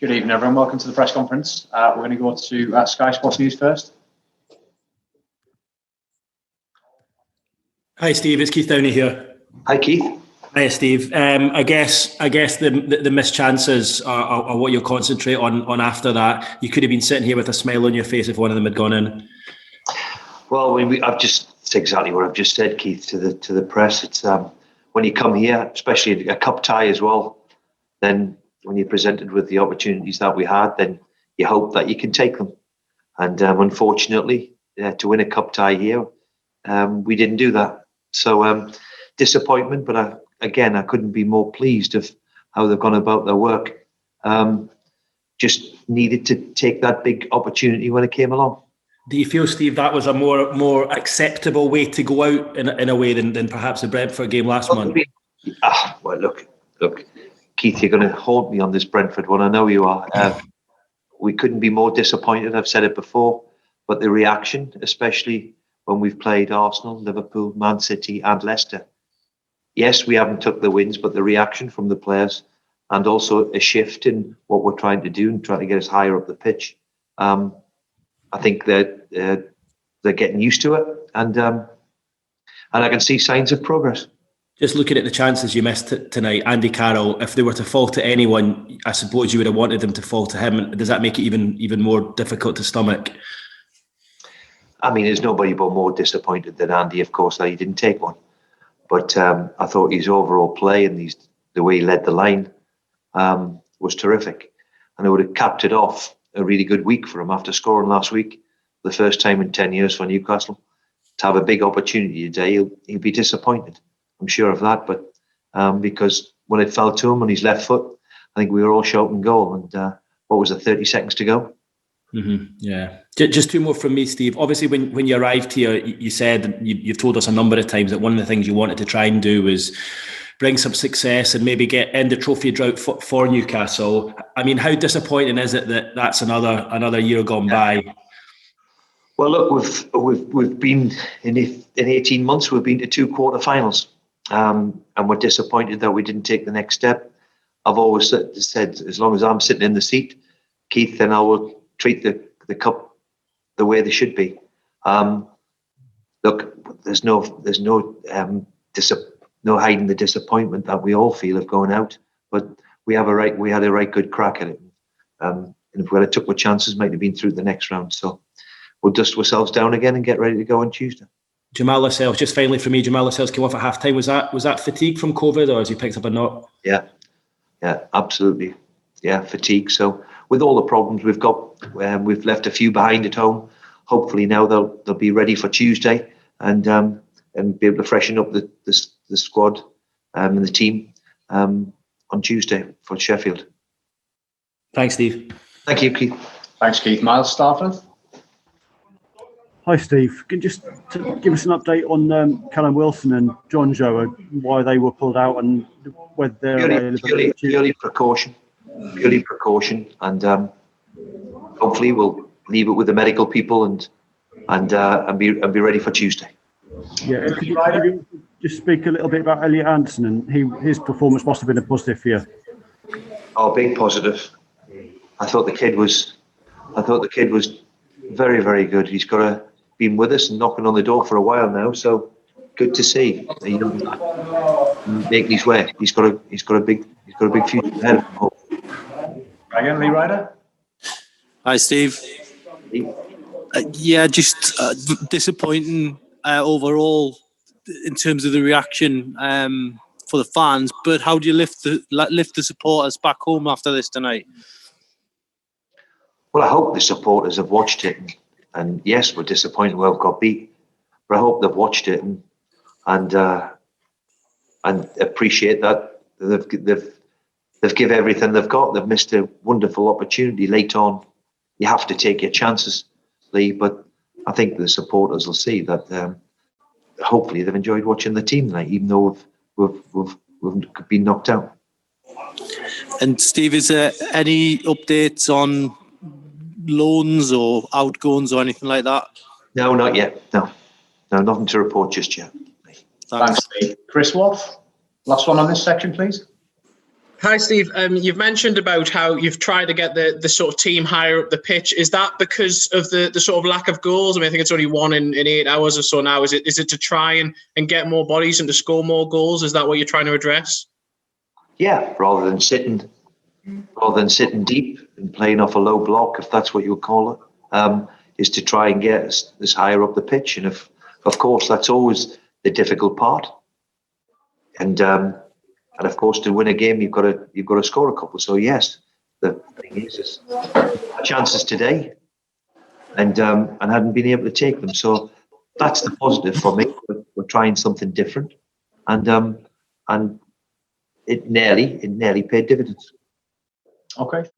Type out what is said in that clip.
Good evening, everyone. Welcome to the press conference. We're going to go to Sky Sports News first. Hi, Steve. It's Keith Downey here. Hi, Keith. Hi, Steve. I guess the missed chances are what you'll concentrate on after that. You could have been sitting here with a smile on your face if one of them had gone in. Well, it's exactly what I've just said, Keith, to the press. It's when you come here, especially a cup tie as well, then when you're presented with the opportunities that we had, then you hope that you can take them. And unfortunately, to win a cup tie here, we didn't do that. So disappointment, but I couldn't be more pleased of how they've gone about their work. Just needed to take that big opportunity when it came along. Do you feel, Steve, that was a more acceptable way to go out in a way than perhaps the Brentford game last month? Well, look, Keith, you're going to hold me on this Brentford one. I know you are. We couldn't be more disappointed. I've said it before, but the reaction, especially when we've played Arsenal, Liverpool, Man City and Leicester. Yes, we haven't took the wins, but the reaction from the players and also a shift in what we're trying to do and trying to get us higher up the pitch. I think that they're getting used to it, and I can see signs of progress. Just looking at the chances you missed tonight, Andy Carroll, if they were to fall to anyone, I suppose you would have wanted them to fall to him. Does that make it even more difficult to stomach? I mean, there's nobody but more disappointed than Andy, of course, that he didn't take one. But I thought his overall play and the way he led the line was terrific. And it would have capped it off a really good week for him after scoring last week, the first time in 10 years for Newcastle. To have a big opportunity today, he'll be disappointed. I'm sure of that. But because when it fell to him on his left foot, I think we were all shouting goal. And what was it, 30 seconds to go? Mm-hmm. Yeah. Just two more from me, Steve. Obviously, when you arrived here, you said, you've told us a number of times that one of the things you wanted to try and do was bring some success and maybe end the trophy drought for Newcastle. I mean, how disappointing is it that that's another year gone by? Well, look, we've been in 18 months. We've been to 2 quarterfinals, and we're disappointed that we didn't take the next step. I've always said, as long as I'm sitting in the seat, Keith, then I will treat the cup the way they should be. Look, there's no hiding the disappointment that we all feel of going out, but we had a right good crack at it. And if we had took our chances, might have been through the next round. So we'll dust ourselves down again and get ready to go on Tuesday. Jamal Lascelles, just finally for me, Jamal Lascelles came off at half time. Was that fatigue from COVID, or has he picked up a knock? Yeah, absolutely. Yeah, fatigue. So with all the problems we've got, we've left a few behind at home. Hopefully now they'll be ready for Tuesday and be able to freshen up the squad and the team on Tuesday for Sheffield. Thanks, Steve. Thank you, Keith. Thanks, Keith. Miles Starford. Hi, Steve. Can you just give us an update on Callum Wilson and John Joe, why they were pulled out and whether they're purely precaution. Purely precaution, and hopefully we'll leave it with the medical people and be ready for Tuesday. Yeah, could you just speak a little bit about Elliot Anderson and his performance must have been a positive for you? Oh, big positive. I thought the kid was very, very good. He's been with us and knocking on the door for a while now, so good to see. Making his way. He's got a big future ahead of him. Again, Lee Ryder. Hi, Steve. Just disappointing overall in terms of the reaction for the fans. But how do you lift the supporters back home after this tonight? Well, I hope the supporters have watched it, and yes, we're disappointed we got beat, but I hope they've watched it and appreciate that they've given everything they've got. They've missed a wonderful opportunity late on. You have to take your chances, Lee, but I think the supporters will see that hopefully they've enjoyed watching the team tonight, even though we've been knocked out. And Steve, is there any updates on loans or outgoings or anything like that? No, not yet. No, nothing to report just yet. Thanks, Steve. Chris Wolf, last one on this section, please. Hi, Steve. You've mentioned about how you've tried to get the sort of team higher up the pitch. Is that because of the sort of lack of goals? I mean, I think it's only one in 8 hours or so now. Is it to try and get more bodies and to score more goals? Is that what you're trying to address? Yeah, rather than sitting deep and playing off a low block, if that's what you would call it, is to try and get us higher up the pitch. And of course, that's always the difficult part. And of course, to win a game, you've got to score a couple. So yes, the thing is chances today, and hadn't been able to take them. So that's the positive for me. We're trying something different, and it nearly paid dividends. Okay.